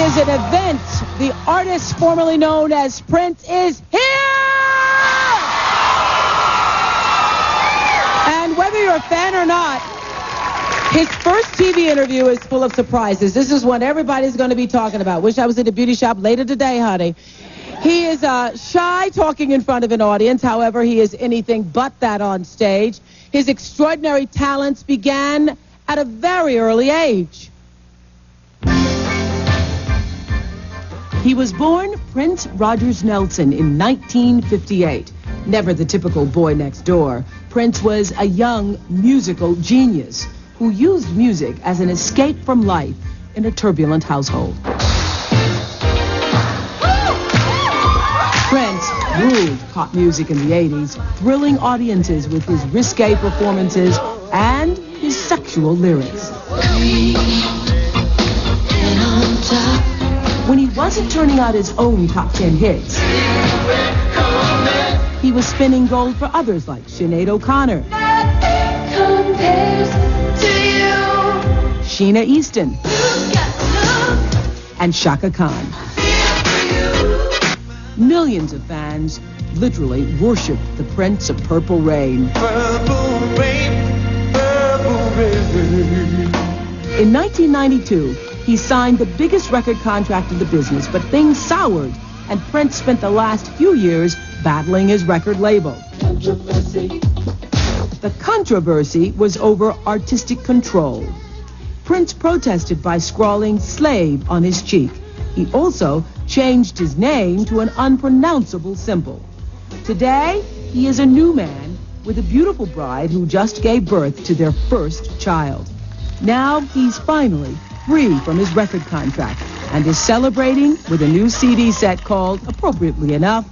is an event. The artist formerly known as Prince is here! And whether you're a fan or not, his first TV interview is full of surprises. This is what everybody's going to be talking about. Wish I was in the beauty shop later today, honey. He is shy talking in front of an audience. However, he is anything but that on stage. His extraordinary talents began at a very early age. He was born Prince Rogers Nelson in 1958. Never the typical boy next door. Prince was a young musical genius who used music as an escape from life in a turbulent household. Prince ruled pop music in the 80s, thrilling audiences with his risque performances and his sexual lyrics. When he wasn't turning out his own top 10 hits, he was spinning gold for others like Sinead O'Connor, Sheena Easton, and Shaka Khan. Millions of fans literally worshiped the Prince of Purple Rain. Purple rain, purple rain. In 1992, he signed the biggest record contract in the business, but things soured, and Prince spent the last few years battling his record label. The controversy was over artistic control. Prince protested by scrawling "slave" on his cheek. He also changed his name to an unpronounceable symbol. Today, he is a new man with a beautiful bride who just gave birth to their first child. Now he's finally free from his record contract and is celebrating with a new CD set called, appropriately enough,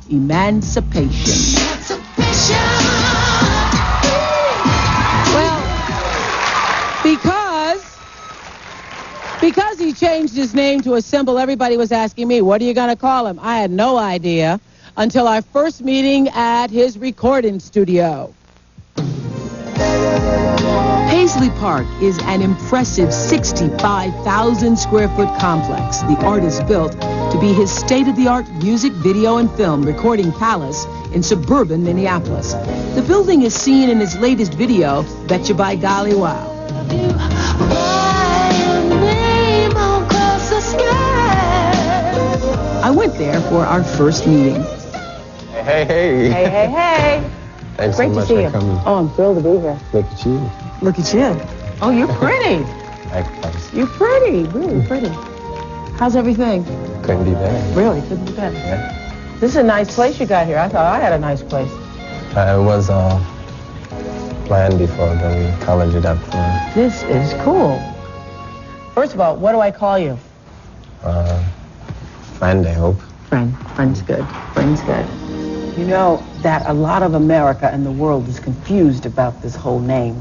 Emancipation. Well, because he changed his name to a symbol, everybody was asking me, what are you going to call him? I had no idea until our first meeting at his recording studio. Paisley Park is an impressive 65,000 square foot complex the artist built to be his state-of-the-art music, video, and film recording palace in suburban Minneapolis. The building is seen in his latest video, Betcha by Golly Wow. I went there for our first meeting. Hey, hey. Hey, hey, hey. Thanks Great so much to see for you. coming. Oh, I'm thrilled to be here. Look at you. Look at you. Oh, you're pretty. Thanks. You're pretty, really pretty. How's everything? Couldn't be better. Really, couldn't be better. Yeah. This is a nice place you got here. I thought I had a nice place. It was planned before, but we colored it up for This is cool. First of all, what do I call you? friend, I hope. Friend. Friend's good. Friend's good. You know that a lot of America and the world is confused about this whole name.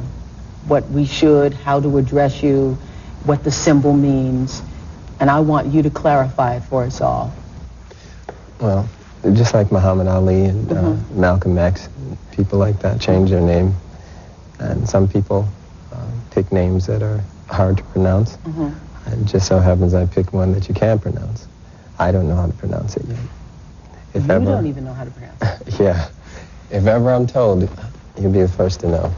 What we should, how to address you, what the symbol means. And I want you to clarify it for us all. Well, just like Muhammad Ali and Malcolm X, people like that change their name. And some people pick names that are hard to pronounce. And just so happens I picked one that you can pronounce. I don't know how to pronounce it yet. You don't even know how to pronounce it. Yeah. If ever I'm told, you'll be the first to know.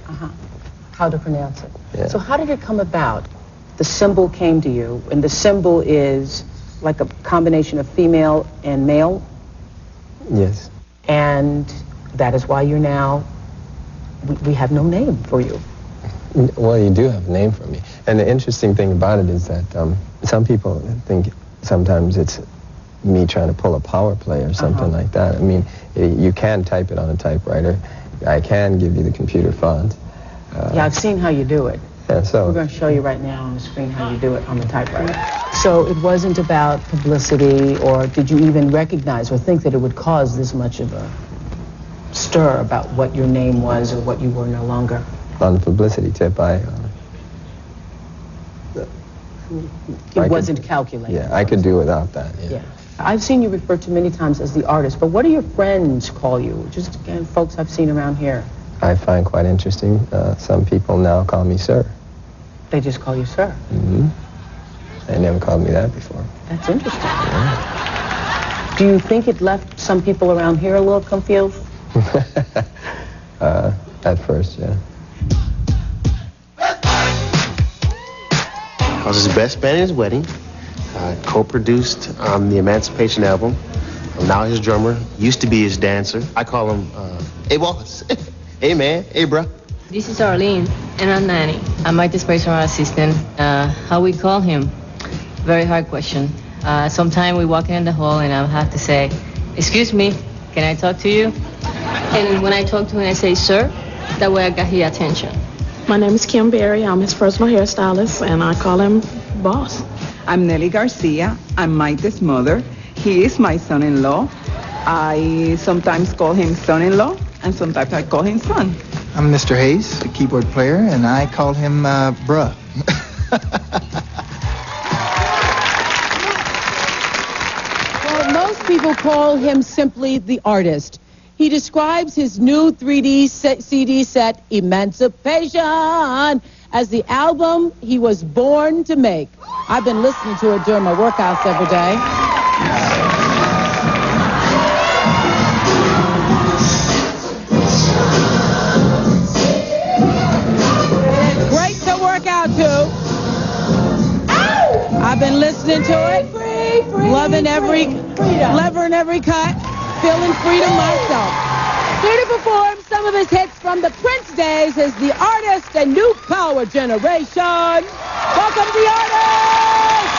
How to pronounce it. Yeah. So how did it come about? The symbol came to you, and the symbol is like a combination of female and male, Yes. and that is why you're now, we have no name for you. Well, you do have a name for me. And the interesting thing about it is that some people think sometimes it's me trying to pull a power play or something like that. I mean, you can type it on a typewriter. I can give you the computer font. Yeah, I've seen how you do it. Yeah, so We're going to show you right now on the screen how you do it on the typewriter. So it wasn't about publicity, or did you even recognize or think that it would cause this much of a stir about what your name was or what you were no longer? on the publicity tip, It wasn't calculated. Yeah, I could do without that. Yeah. I've seen you referred to many times as the artist, but what do your friends call you? Just, again, folks I've seen around here. I find quite interesting. Some people now call me sir. They just call you sir. Mm-hmm. They never called me that before. That's interesting. Yeah. Do you think it left some people around here a little confused? At first, yeah. I was his best man at his wedding. Co-produced the Emancipation album. I'm now his drummer. Used to be his dancer. I call him, hey boss. Hey man. Hey bruh. This is Arlene, and I'm Nanny. I'm Mike's personal assistant. How we call him? Very hard question. Sometimes we walk in the hall and I have to say, excuse me, can I talk to you? And when I talk to him, I say, sir. That way I got his attention. My name is Kim Berry. I'm his personal hairstylist, and I call him boss. I'm Nelly Garcia. I'm Maite's mother. He is my son-in-law. I sometimes call him son-in-law, and sometimes I call him son. I'm Mr. Hayes, the keyboard player, and I call him bruh. Well, most people call him simply the artist. He describes his new 3D CD set, Emancipation, as the album he was born to make. I've been listening to it during my workouts every day. It's great to work out to. I've been listening to it, loving every lever and every cut, feeling freedom myself. Here to perform some of his hits from the Prince days is the artist and new power generation. Welcome the artist!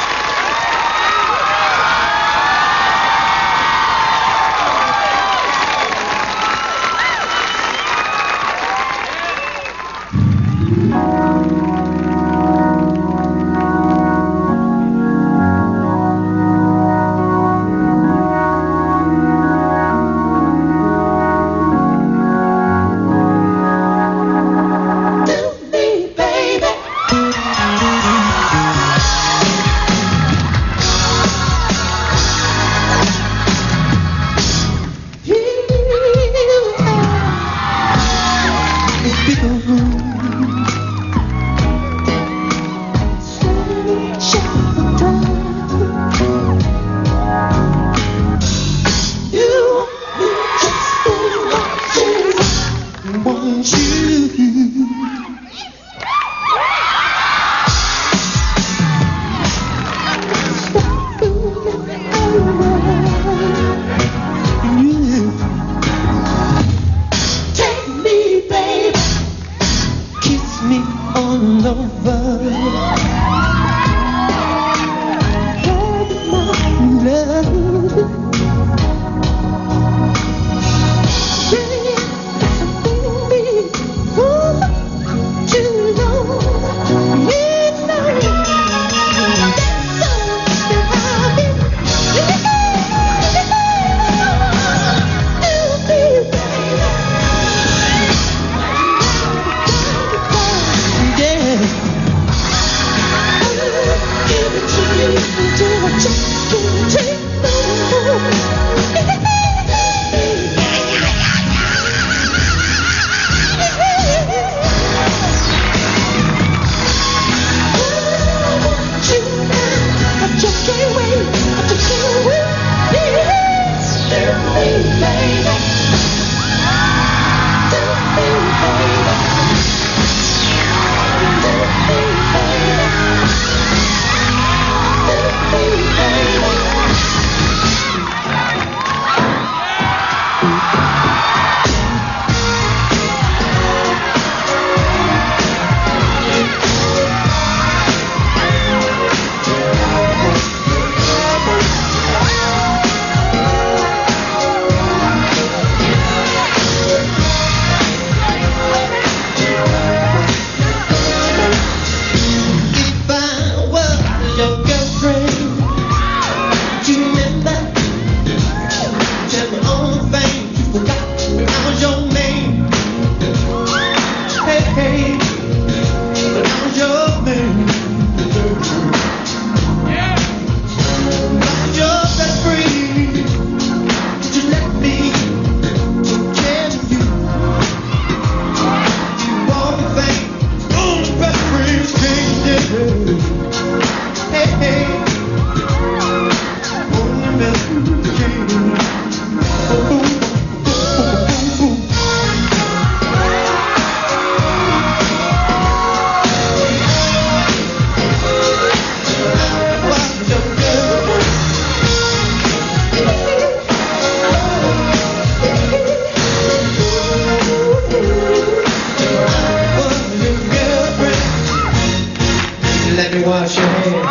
Let me wash your hair.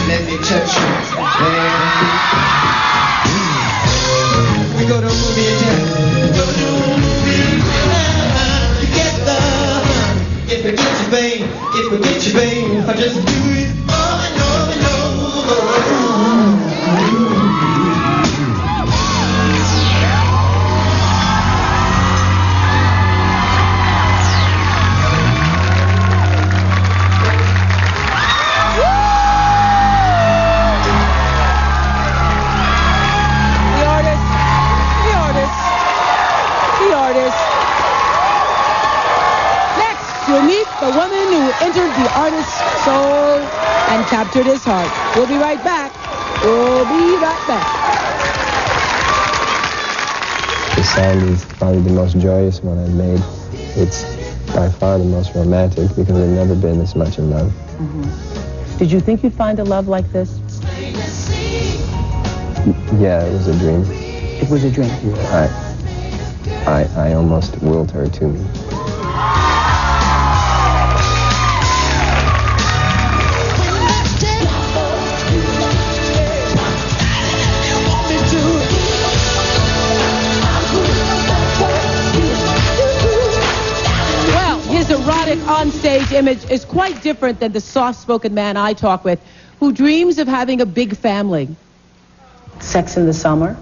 Let me touch your hair. We go to a movie together. We go to a movie together. If we get you, babe, if we get you, babe, I just do it over and over and over. You'll meet the woman who entered the artist's soul and captured his heart. We'll be right back. We'll be right back. The sound is probably the most joyous one I've made. It's by far the most romantic because I've never been this much in love. Mm-hmm. Did you think you'd find a love like this? Yeah, it was a dream. It was a dream. I almost willed her to me. Erotic on-stage image is quite different than the soft-spoken man I talk with, who dreams of having a big family. Sex in the Summer.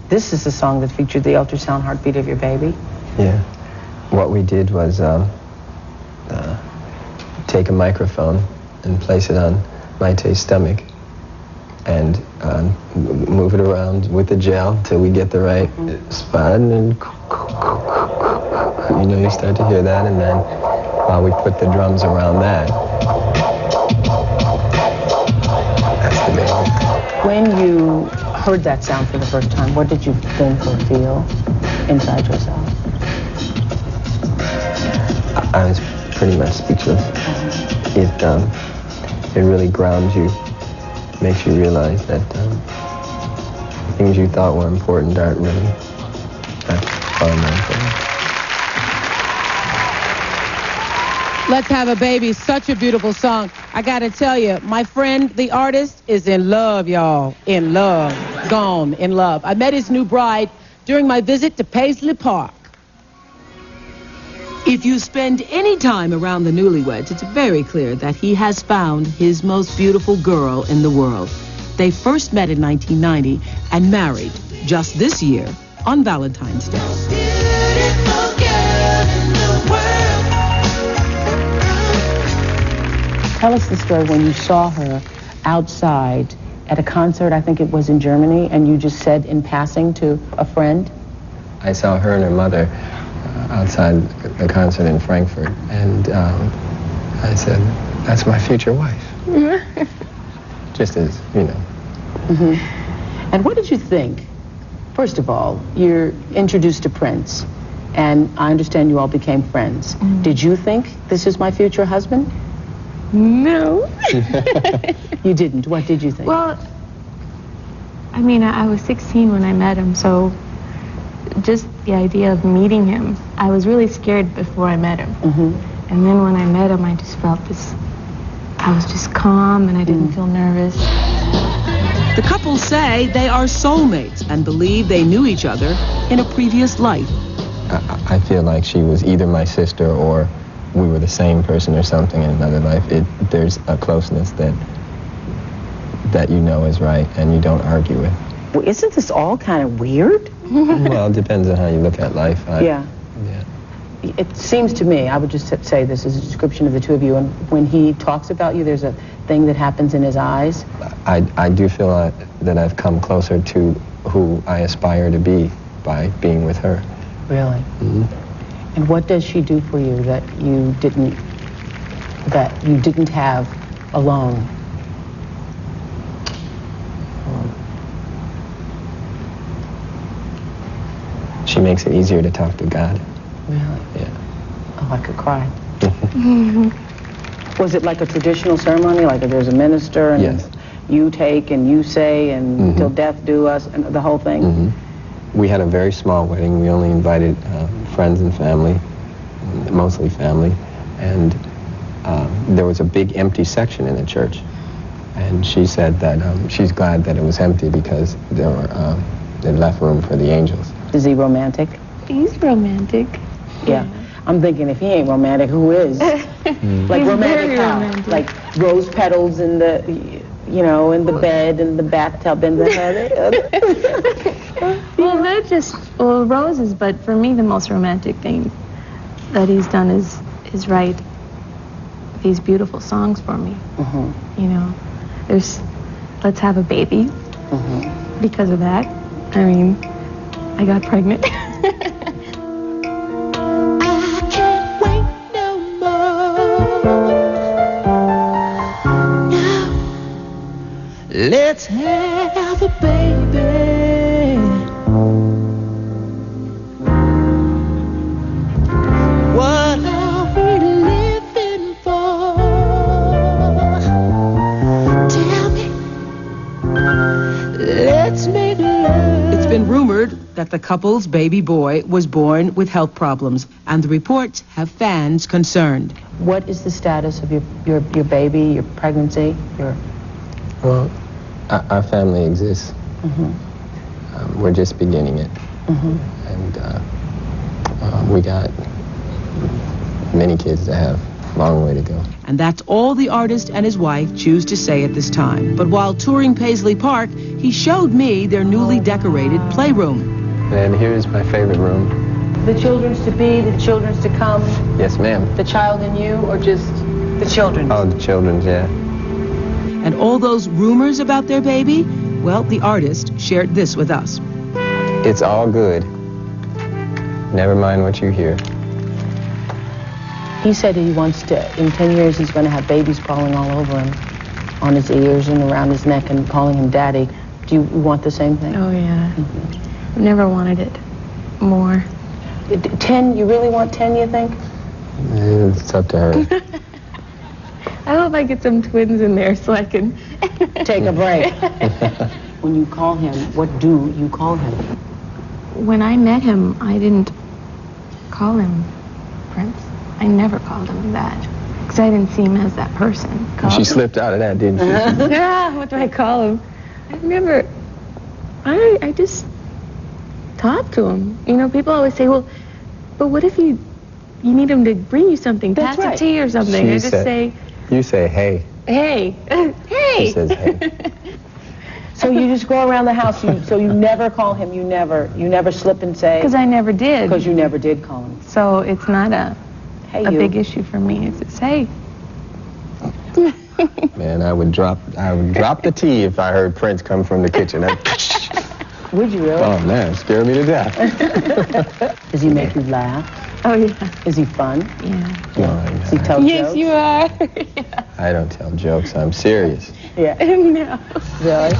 This is the song that featured the ultrasound heartbeat of your baby. Yeah. What we did was take a microphone and place it on Maite's stomach and move it around with the gel till we get the right spot, and then you start to hear that, and then while we put the drums around that, that's the baby. When you heard that sound for the first time, what did you think or feel inside yourself? I was pretty much speechless. It really grounds you, makes you realize that things you thought were important aren't really that far more important. Let's Have a Baby, such a beautiful song. I gotta tell you, my friend, the artist, is in love, y'all. In love. Gone in love. I met his new bride during my visit to Paisley Park. If you spend any time around the newlyweds, it's very clear that he has found his most beautiful girl in the world. They first met in 1990 and married just this year on Valentine's Day. Tell us the story when you saw her outside at a concert, I think it was in Germany, and you just said in passing to a friend. I saw her and her mother outside the concert in Frankfurt, and I said, that's my future wife. Just as, you know. Mm-hmm. And what did you think? First of all, you're introduced to Prince, and I understand you all became friends. Mm-hmm. Did you think, this is my future husband? No. You didn't? What did you think? Well, I mean, I was 16 when I met him, so just the idea of meeting him, I was really scared before I met him. Mm-hmm. And then when I met him, I just felt this, I was just calm and I didn't feel nervous. The couple say they are soulmates and believe they knew each other in a previous life. I feel like she was either my sister or we were the same person or something in another life. There's a closeness that you know is right and you don't argue with. Well, isn't this all kind of weird? Well, it depends on how you look at life. Yeah. It seems to me, I would just say this is a description of the two of you, and when he talks about you, there's a thing that happens in his eyes. I do feel that I've come closer to who I aspire to be by being with her. Really? Mm-hmm. And what does she do for you that you didn't have alone? She makes it easier to talk to God. Really? Yeah. Oh, I could cry. Was it like a traditional ceremony, like there's a minister and yes. You take and you say and till death do us and the whole thing? Mm-hmm. We had a very small wedding. We only invited friends and family, mostly family, and there was a big empty section in the church. And she said that she's glad that it was empty because it left room for the angels. Is he romantic? He's romantic. Yeah. I'm thinking if he ain't romantic, who is? Like He's romantic very how? romantic. Like rose petals in the, in the bed, in the bathtub, in the Well, they're just roses, but for me, the most romantic thing that he's done is write these beautiful songs for me. There's Let's Have a Baby. Because of that, I mean, I got pregnant. Let's have a baby. What are we living for? Tell me. Let's make love. It's been rumored that the couple's baby boy was born with health problems, and the reports have fans concerned. What is the status of your baby, your pregnancy, your... Well, our family exists. We're just beginning it. And we got many kids to have. Long way to go. And that's all the artist and his wife choose to say at this time. But while touring Paisley Park, he showed me their newly decorated playroom. And here's my favorite room. The children's to be, the children's to come, Yes, ma'am. the child in you, or just the children? Oh, the children's, yeah. And all those rumors about their baby? Well, the artist shared this with us. It's all good. Never mind what you hear. He said he wants to, in 10 years, he's going to have babies crawling all over him, on his ears and around his neck and calling him daddy. Do you want the same thing? Oh, yeah. I've never wanted it more. 10? You really want 10, you think? It's up to her. I hope I get some twins in there so I can... Take a break. When you call him, what do you call him? When I met him, I didn't call him Prince. I never called him that. Because I didn't see him as that person. She slipped out of that, didn't she? Yeah, what do I call him? I've never... I just talk to him. People always say, well, but what if you need him to bring you something? That's pass right. a tea or something. I just say... You say, hey. Hey. Hey. She says, hey. So you just go around the house, so you never call him, you never slip and say... Because I never did. Because you never did call him. So it's not a big issue for me. It's just, hey. Man, I would drop the tea if I heard Prince come from the kitchen. Would you really? Oh, man, scare me to death. Does he make you laugh? Oh, yeah. Is he fun? Yeah. No, Does he tell Yes, jokes? you are. Yeah. I don't tell jokes. I'm serious. Yeah. No. Really?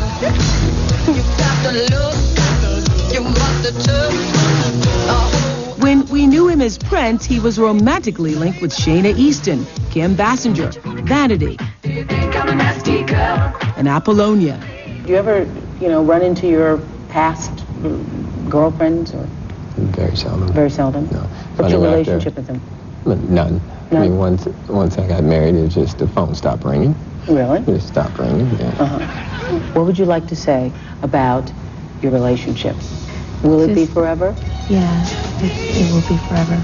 When we knew him as Prince, he was romantically linked with Shayna Easton, Kim Basinger, Vanity, and Apollonia. Do you ever, run into your past girlfriends or? Very seldom. Very seldom? No. What's your relationship with them? None. I mean, once I got married, it just the phone stopped ringing. Really? It just stopped ringing. Yeah. What would you like to say about your relationship? Will it be forever? Yeah, it will be forever.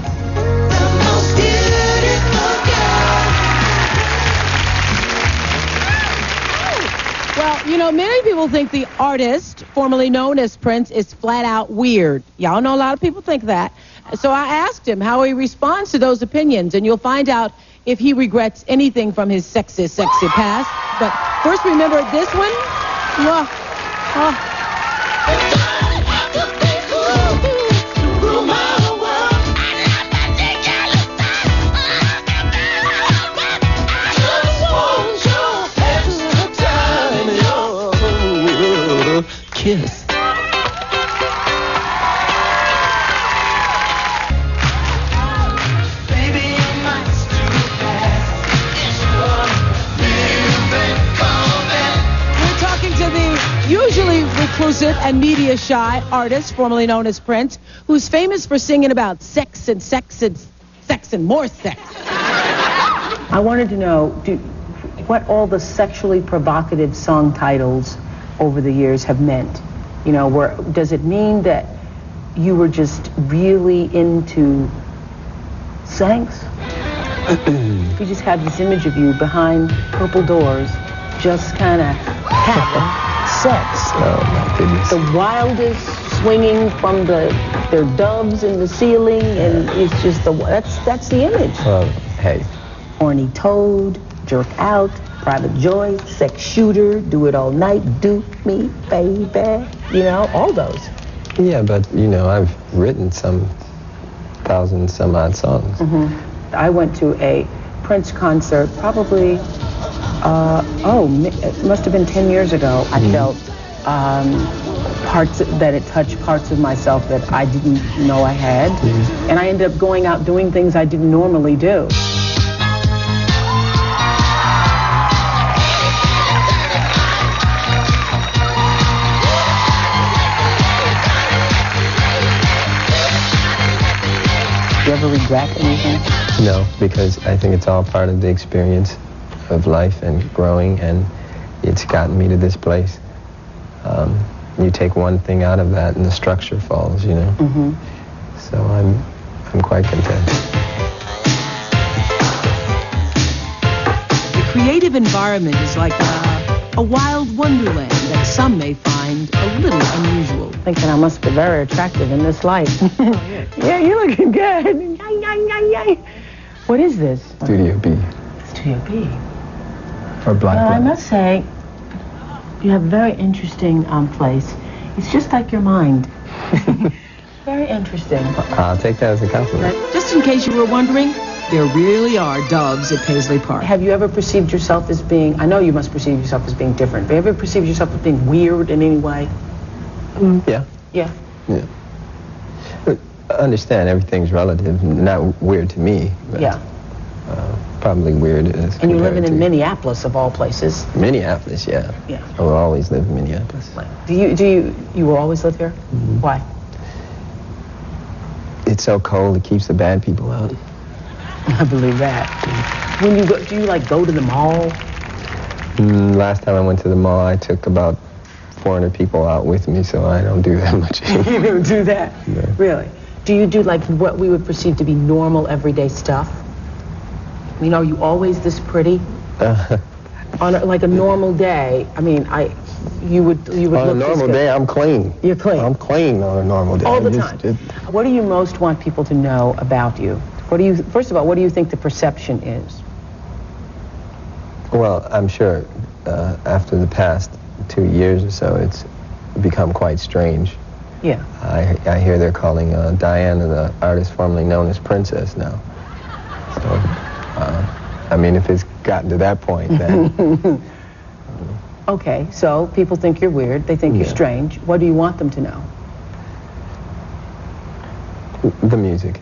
Well, many people think the artist, formerly known as Prince, is flat out weird. Y'all know a lot of people think that. So I asked him how he responds to those opinions, and you'll find out if he regrets anything from his sexy past. But first, remember this one? Kiss. Usually reclusive and media-shy artist, formerly known as Prince, who's famous for singing about sex and more sex. I wanted to know what all the sexually provocative song titles over the years have meant. You know, does it mean that you were just really into sex? You just had this image of you behind purple doors, just kind of having sex. Oh my goodness. The wildest swinging from their doves in the ceiling, and it's just that's the image. Well, hey. Horny toad, jerk out, private joy, sex shooter, do it all night, do me, baby. You know, all those. Yeah, but you know, I've written some 1,000 some odd songs. Mm-hmm. I went to a Prince concert probably, it must have been 10 years ago. I felt it touched parts of myself that I didn't know I had. And I ended up going out doing things I didn't normally do. Do you ever regret anything? No, because I think it's all part of the experience of life and growing, and it's gotten me to this place. You take one thing out of that and the structure falls, you know. Mm-hmm. So I'm quite content. The creative environment is like a wild wonderland that some may find a little unusual. Thinking I must be very attractive in this light. Yeah, you're looking good. What is this? Studio B. Studio B. For Black Well, I Lives. must say, you have a very interesting place. It's just like your mind. Very interesting. I'll take that as a compliment. Just in case you were wondering, there really are doves at Paisley Park. Have you ever perceived yourself as being, I know you must perceive yourself as being different, but have you ever perceived yourself as being weird in any way? Yeah. Yeah. Yeah. But understand, everything's relative. Not weird to me. But, Yeah. probably weird as And you're living compared in to Minneapolis of all places. Minneapolis, yeah. Yeah. I will always live in Minneapolis. Do you will always live here? Mm-hmm. Why? It's so cold, it keeps the bad people out. I believe that. When you go, do you like go to the mall? Last time I went to the mall, I took about 400 people out with me, so I don't do that much anymore. You don't do that? No. Really? Do you do like what we would perceive to be normal everyday stuff? I mean, are you always this pretty? On like a normal day, I mean, you would on look a normal day, I'm clean. You're clean. I'm clean on a normal day. All the time. What do you most want people to know about you? First of all, what do you think the perception is? Well, I'm sure after the past 2 years or so, it's become quite strange. Yeah. I hear they're calling Diana, the artist formerly known as Princess now. So, I mean, if it's gotten to that point, then... Okay, so people think you're weird. They think you're strange. What do you want them to know? The music.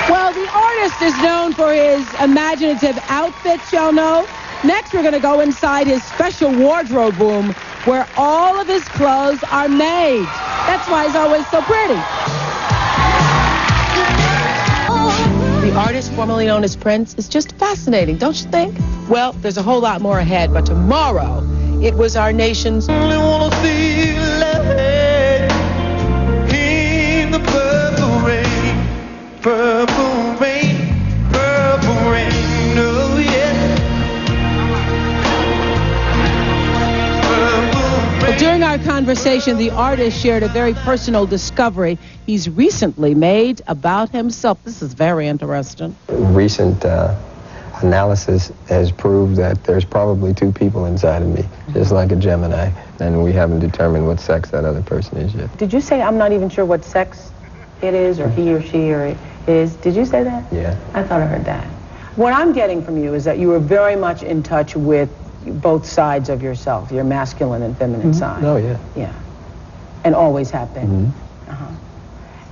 Well, the artist is known for his imaginative outfits, y'all know. Next, we're going to go inside his special wardrobe room where all of his clothes are made. That's why he's always so pretty. The artist formerly known as Prince is just fascinating, don't you think? Well, there's a whole lot more ahead, but tomorrow, it was our nation's... Only wanna see love in the purple rain, purple rain, purple rain, oh yeah. Purple rain. Well, during our conversation, the artist shared a very personal discovery he's recently made about himself. This is very interesting. Recent analysis has proved that there's probably 2 people inside of me, just like a Gemini, and we haven't determined what sex that other person is yet. Did you say I'm not even sure what sex it is, or he or she or it is? Did you say that? Yeah. I thought I heard that. What I'm getting from you is that you are very much in touch with both sides of yourself, your masculine and feminine side. Oh, yeah. Yeah. And always have been.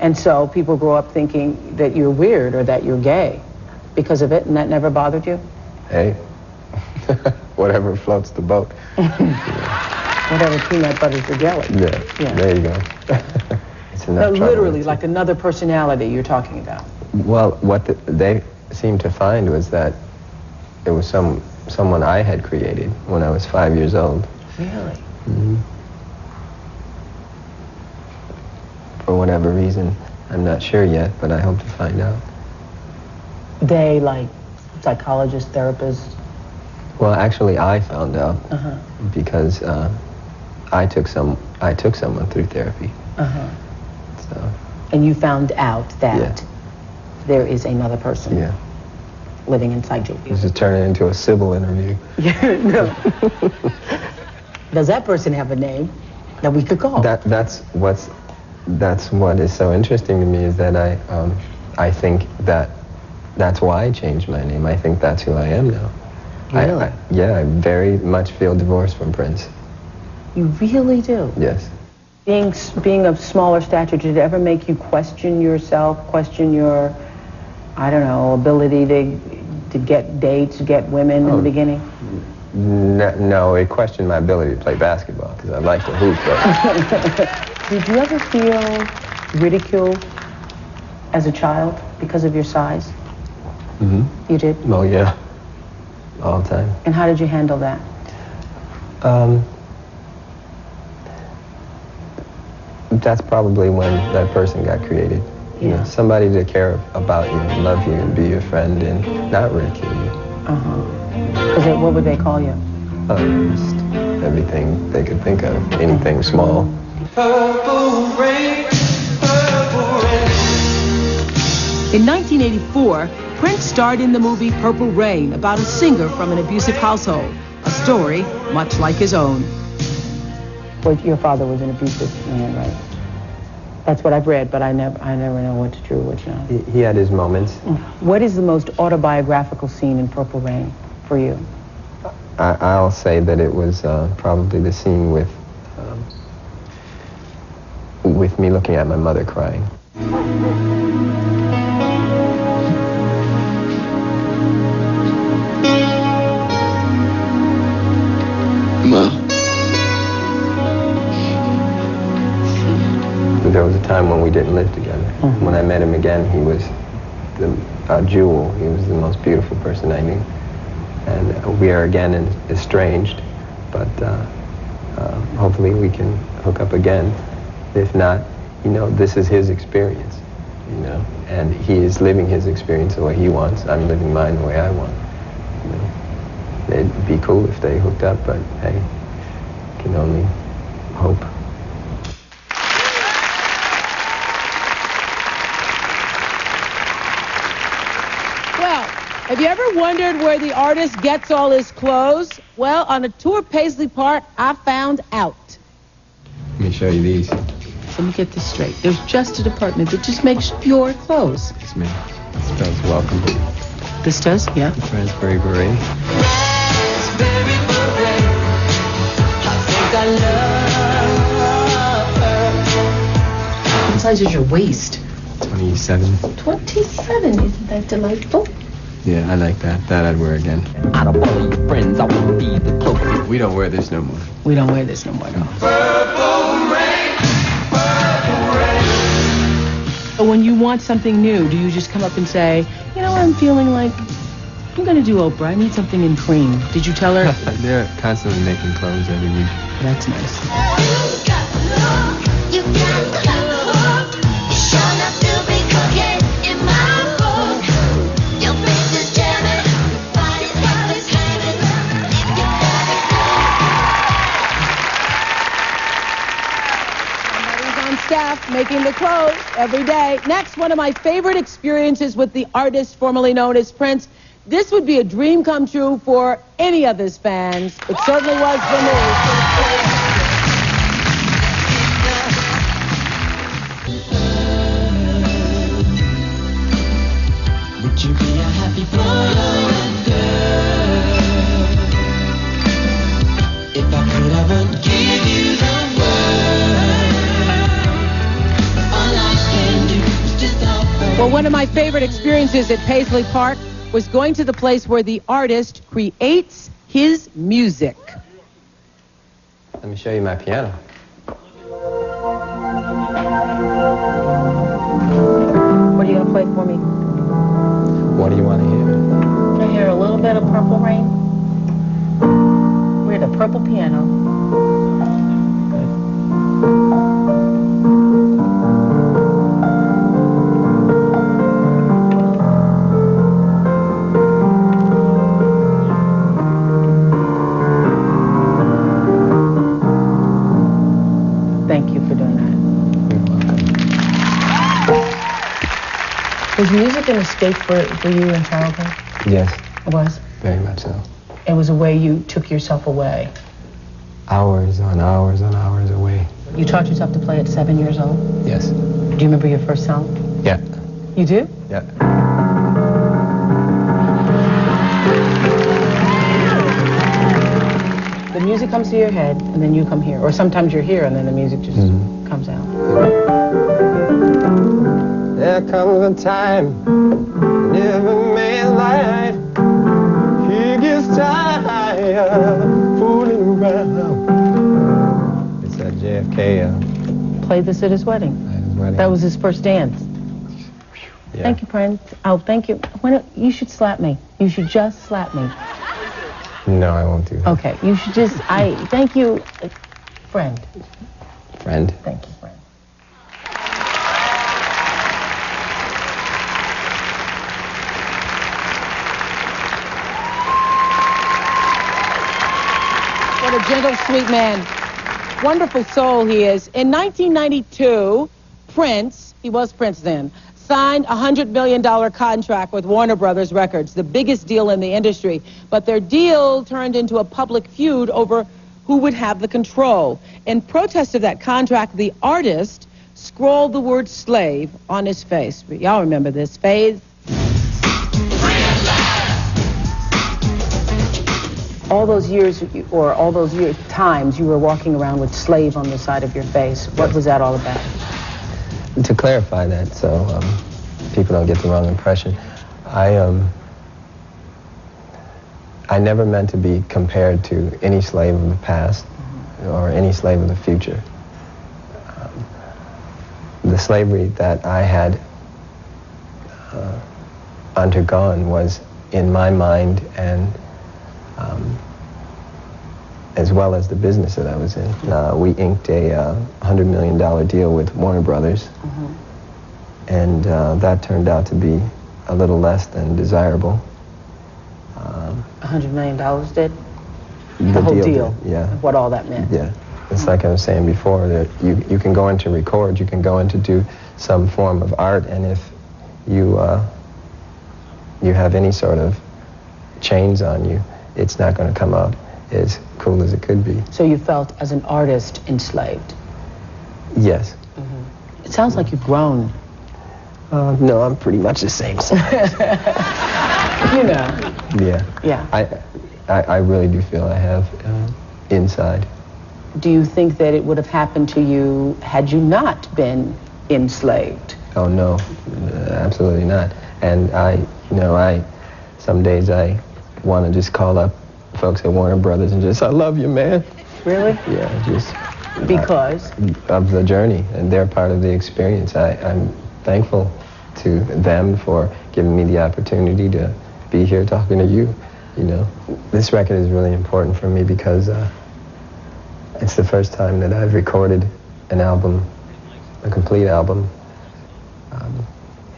And so people grow up thinking that you're weird or that you're gay because of it, and that never bothered you? Hey, whatever floats the boat. Whatever peanut butters the jelly. Yeah, there you go. It's enough trouble. Literally, like another personality you're talking about. Well, seemed to find was that it was someone I had created when I was 5 years old. Really? Mm-hmm. For whatever reason, I'm not sure yet, but I hope to find out. They, like psychologists, therapists? Well, actually, I found out because I took someone through therapy. So. And you found out that Yeah. there is another person Yeah. living inside you. This is turning into a civil interview. No. Does that person have a name that we could call? That's what is so interesting to me is that I think that's why I changed my name. I think that's who I am now. Really? I very much feel divorced from Prince. You really do? Yes. Being of smaller stature, did it ever make you question yourself, question your, I don't know, ability to get dates, get women in the beginning? No, it questioned my ability to play basketball because I like to hoop. But Did you ever feel ridiculed as a child because of your size? Mm-hmm. You did? Oh, yeah. All the time. And how did you handle that? That's probably when that person got created. You know, somebody to care about you, and love you, and be your friend, and not ridicule you. What would they call you? Just everything they could think of, anything small. Purple rain, purple rain. In 1984, Prince starred in the movie Purple Rain about a singer from an abusive household, a story much like his own. Well, your father was an abusive man, right? That's what I've read, but I never know what's true, what's not. He had his moments. What is the most autobiographical scene in Purple Rain for you? I'll say that it was probably the scene with me looking at my mother crying. There was a time when we didn't live together. When I met him again, he was a jewel. He was the most beautiful person I knew. And we are again estranged, but hopefully we can hook up again. If not, you know, this is his experience, you know, and he is living his experience the way he wants. I'm living mine the way I want. You know, it'd be cool if they hooked up, but hey, can only hope. Have you ever wondered where the artist gets all his clothes? Well, on a tour of Paisley Park, I found out. Let me show you these. Let me get this straight. There's just a department that just makes your clothes. Yes, ma'am. This spells welcome. This does? Yeah. Raspberry beret. Raspberry beret. I think I love her. What size is your waist? 27. 27. Isn't that delightful? Yeah, I like that. That I'd wear again. I don't follow your friends, I want to be the closest. We don't wear this no more. We don't wear this no more, no. Purple rain, purple rain. But when you want something new, do you just come up and say, you know what, I'm feeling like, I'm going to do Oprah. I need something in cream. Did you tell her? They're constantly making clothes every week. That's nice. You got love, you got love. You sure enough to be cooking in my book. Your face is jamming, body's always hanging. If you got it. Somebody's on staff making the clothes every day. Next, one of my favorite experiences with the artist formerly known as Prince. This would be a dream come true for any of his fans. It certainly was for me. Would you be a happy boy or a girl? If I could, I would give you the world. All I can do is just offer. Well, one of my favorite experiences at Paisley Park was going to the place where the artist creates his music. Let me show you my piano. What are you going to play for me? One What do you want to hear? I hear a little bit of Purple Rain. We're at a purple piano. Thank you for doing that. Was music an escape for you in childhood? Yes. It was? Very much so. It was a way you took yourself away. Hours on hours on hours away. You taught yourself to play at 7 years old? Yes. Do you remember your first song? Yeah. You do? Yeah. The music comes to your head, and then you come here. Or sometimes you're here, and then the music just comes out. There comes a time in every man's life he gets tired fooling around. It's at JFK. Played this at his wedding. At his wedding. That was his first dance. Yeah. Thank you, Prince. Oh, thank you. You should slap me. You should just slap me. No, I won't do that. Okay, you should just, thank you, friend. Friend. Thank you, friend. What a gentle, sweet man. Wonderful soul he is. In 1992, Prince, he was Prince then, signed a $100 million contract with Warner Brothers Records, the biggest deal in the industry. But their deal turned into a public feud over who would have the control. In protest of that contract, the artist scrawled the word slave on his face. Y'all remember this phase? All those years, times you were walking around with slave on the side of your face. What was that all about? To clarify that, so people don't get the wrong impression, I never meant to be compared to any slave of the past or any slave of the future. The slavery that I had undergone was in my mind, and as well as the business that I was in. We inked a $100 million deal with Warner Brothers, and that turned out to be a little less than desirable. $100 million did? The whole deal? Did, yeah. What all that meant? Yeah. It's like I was saying before, that you can go in to record, you can go in to do some form of art, and if you have any sort of chains on you, it's not going to come out as cool as it could be. So you felt as an artist enslaved? Yes. It sounds like you've grown. No, I'm pretty much the same size. You know. Yeah. Yeah. I really do feel I have inside. Do you think that it would have happened to you had you not been enslaved? Oh, no. Absolutely not. And some days I want to just call up folks at Warner Brothers and just, I love you, man. Really? Yeah, just... Because? Of the journey, and they're part of the experience. I'm thankful to them for giving me the opportunity to be here talking to you. You know, this record is really important for me because it's the first time that I've recorded an album, a complete album,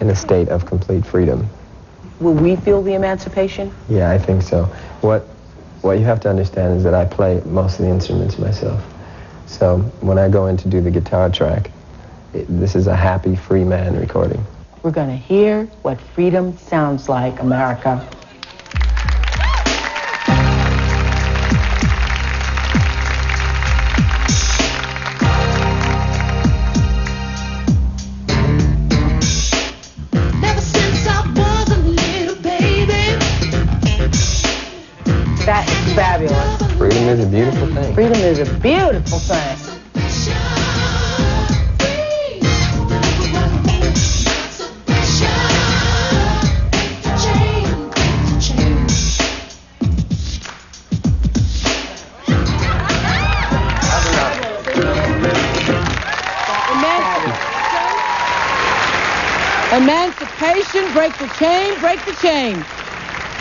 in a state of complete freedom. Will we feel the emancipation? Yeah, I think so. What you have to understand is that I play most of the instruments myself. So when I go in to do the guitar track, this is a happy, free man recording. We're going to hear what freedom sounds like, America. That is fabulous. Freedom is a beautiful thing. Freedom is a beautiful thing. Emancipation question. Break the chain, break the chain.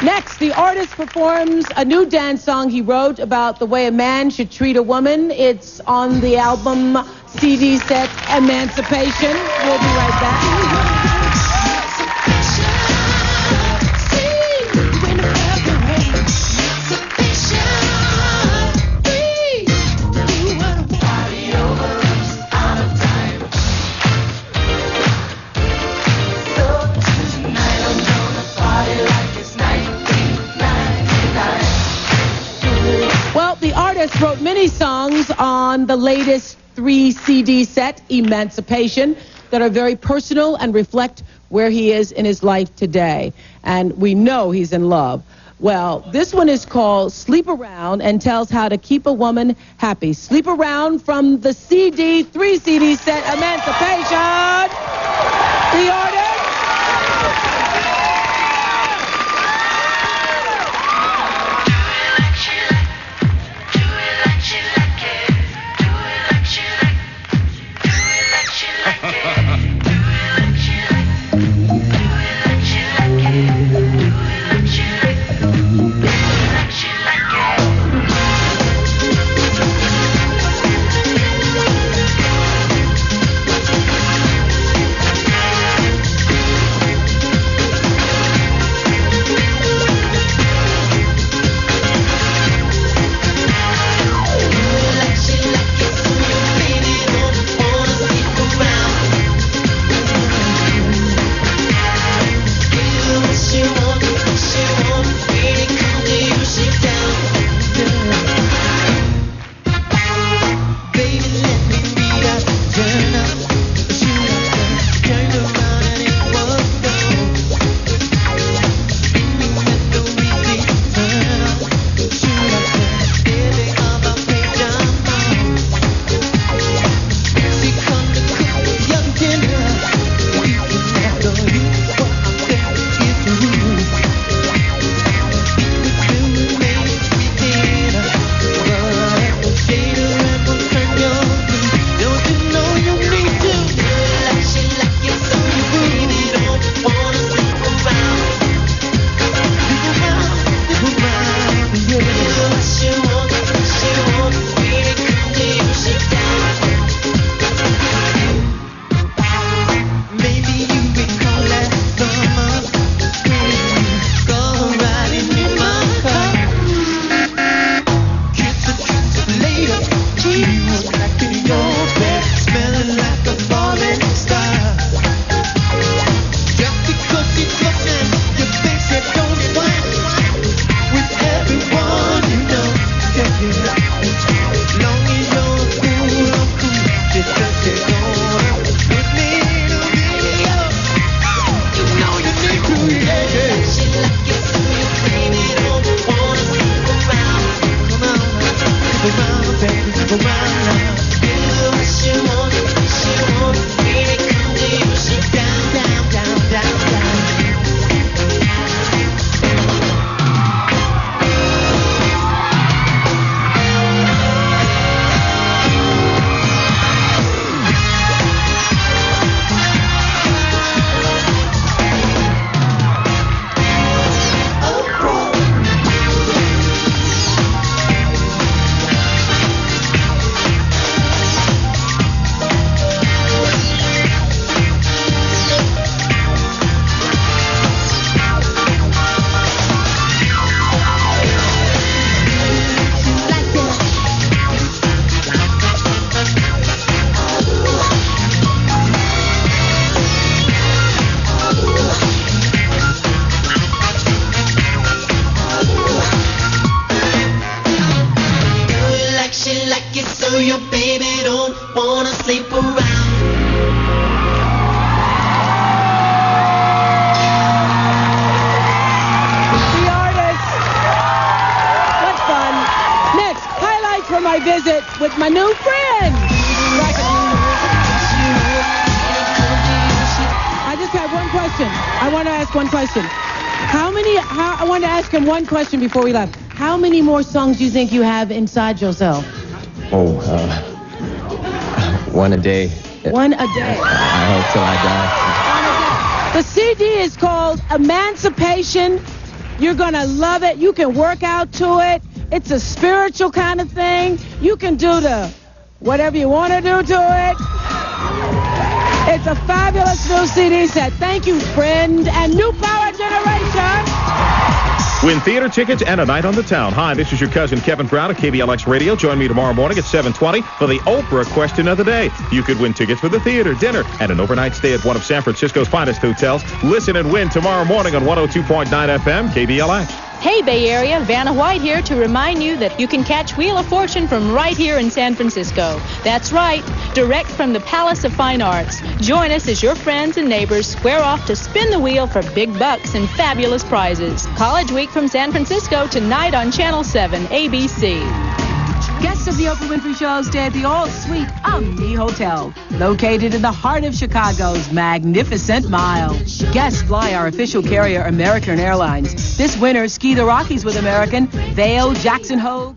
Next, the artist performs a new dance song he wrote about the way a man should treat a woman. It's on the album CD set Emancipation. We'll be right back. Wrote many songs on the latest 3 CD set, Emancipation, that are very personal and reflect where he is in his life today. And we know he's in love. Well, this one is called Sleep Around and tells how to keep a woman happy. Sleep Around from the 3 CD set, Emancipation. The artist. My visit with my new friend. I just have one question. I want to ask one question. I want to ask him one question before we left. How many more songs do you think you have inside yourself? One a day. One a day. I hope till I die. The CD is called Emancipation. You're going to love it. You can work out to it. It's a spiritual kind of thing. You can do the whatever you want to do to it. It's a fabulous new CD set. Thank you, friend, and New Power Generation. Win theater tickets and a night on the town. Hi, this is your cousin Kevin Brown of KBLX Radio. Join me tomorrow morning at 7:20 for the Oprah question of the day. You could win tickets for the theater, dinner, and an overnight stay at one of San Francisco's finest hotels. Listen and win tomorrow morning on 102.9 FM KBLX. Hey, Bay Area, Vanna White here to remind you that you can catch Wheel of Fortune from right here in San Francisco. That's right, direct from the Palace of Fine Arts. Join us as your friends and neighbors square off to spin the wheel for big bucks and fabulous prizes. College Week from San Francisco tonight on Channel 7 ABC. Guests of the Oprah Winfrey Show stay at the all-suite Omni Hotel, located in the heart of Chicago's Magnificent Mile. Guests fly our official carrier, American Airlines. This winter, ski the Rockies with American, Vail, Jackson Hole.